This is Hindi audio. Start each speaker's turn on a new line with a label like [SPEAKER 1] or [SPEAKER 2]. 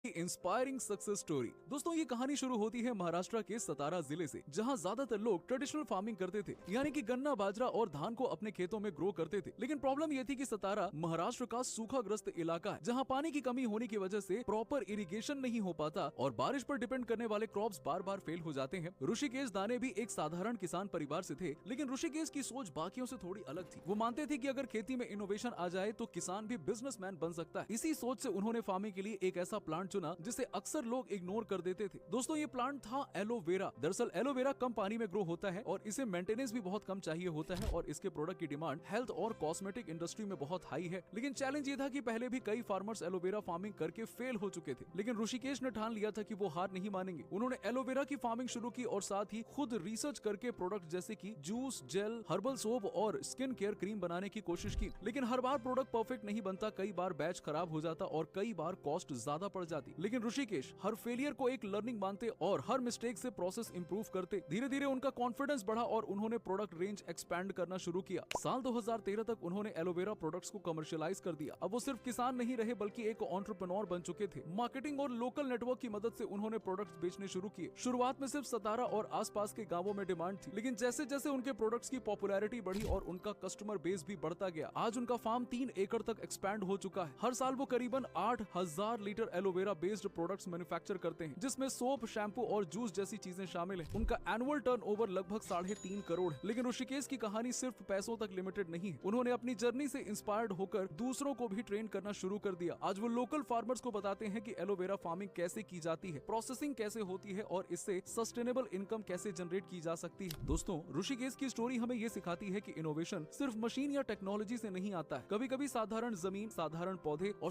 [SPEAKER 1] Inspiring success story. दोस्तों ये कहानी शुरू होती है महाराष्ट्र के सतारा जिले से, जहां ज्यादातर लोग ट्रेडिशनल फार्मिंग करते थे, यानी कि गन्ना, बाजरा और धान को अपने खेतों में ग्रो करते थे। लेकिन प्रॉब्लम ये थी कि सतारा महाराष्ट्र का सूखाग्रस्त इलाका है, जहां पानी की कमी होने की वजह से प्रॉपर इरिगेशन नहीं हो पाता और बारिश पर डिपेंड करने वाले क्रॉप्स बार बार फेल हो जाते हैं। ऋषिकेश दाने भी एक साधारण किसान परिवार से थे, लेकिन ऋषिकेश की सोच बाकियों से थोड़ी अलग थी। वो मानते थे कि अगर खेती में इनोवेशन आ जाए तो किसान भी बिजनेसमैन बन सकता है। इसी सोच से उन्होंने फार्मिंग के लिए एक ऐसा प्लांट चुना जिसे अक्सर लोग इग्नोर कर देते थे। दोस्तों ये प्लांट था एलोवेरा। दरअसल एलोवेरा कम पानी में ग्रो होता है और इसे मेंटेनेंस भी बहुत कम चाहिए होता है और इसके प्रोडक्ट की डिमांड हेल्थ और कॉस्मेटिक इंडस्ट्री में बहुत हाई है। लेकिन चैलेंज ये था कि पहले भी कई फार्मर्स एलोवेरा फार्मिंग करके फेल हो चुके थे, लेकिन ऋषिकेश ने ठान लिया था कि वो हार नहीं मानेंगे। उन्होंने एलोवेरा की फार्मिंग शुरू की और साथ ही खुद रिसर्च करके प्रोडक्ट जैसे कि जूस, जेल, हर्बल सोप और स्किन केयर क्रीम बनाने की कोशिश की। लेकिन हर बार प्रोडक्ट परफेक्ट नहीं बनता, कई बार बैच खराब हो जाता और कई बार कॉस्ट ज्यादा पड़ जाती। लेकिन ऋषिकेश हर फेलियर को एक लर्निंग मानते और हर मिस्टेक से प्रोसेस इंप्रूव करते। धीरे धीरे उनका कॉन्फिडेंस बढ़ा और उन्होंने प्रोडक्ट रेंज एक्सपैंड करना शुरू किया। साल 2013 तक उन्होंने एलोवेरा प्रोडक्ट्स को कमर्शियलाइज कर दिया। अब वो सिर्फ किसान नहीं रहे बल्कि एक एंटरप्रेन्योर बन चुके थे। मार्केटिंग और लोकल नेटवर्क की मदद से उन्होंने प्रोडक्ट्स बेचने शुरू किए। शुरुआत में सिर्फ सतारा और आसपास के गांवों में डिमांड थी, लेकिन जैसे जैसे उनके प्रोडक्ट्स की पॉपुलैरिटी बढ़ी और उनका कस्टमर बेस भी बढ़ता गया, आज उनका फार्म 3 एकड़ तक एक्सपैंड हो चुका है। हर साल वो करीबन 8,000 litre aloe vera based products manufacture करते हैं, जिसमें सोप, शैम्पू और जूस जैसी चीजें शामिल हैं। उनका एनुअल टर्नओवर लगभग 3.5 करोड़ है। लेकिन ऋषिकेश की कहानी सिर्फ पैसों तक लिमिटेड नहीं है। उन्होंने अपनी जर्नी से इंस्पायर्ड होकर दूसरों को भी ट्रेन करना शुरू कर दिया। आज वो लोकल फार्मर्स को बताते हैं कि एलोवेरा फार्मिंग कैसे की जाती है, प्रोसेसिंग कैसे होती है और इससे सस्टेनेबल इनकम कैसे जनरेट की जा सकती है। दोस्तों ऋषिकेश की स्टोरी हमें ये सिखाती है कि इनोवेशन सिर्फ मशीन या टेक्नोलॉजी से नहीं आता है। कभी कभी साधारण जमीन, साधारण पौधे और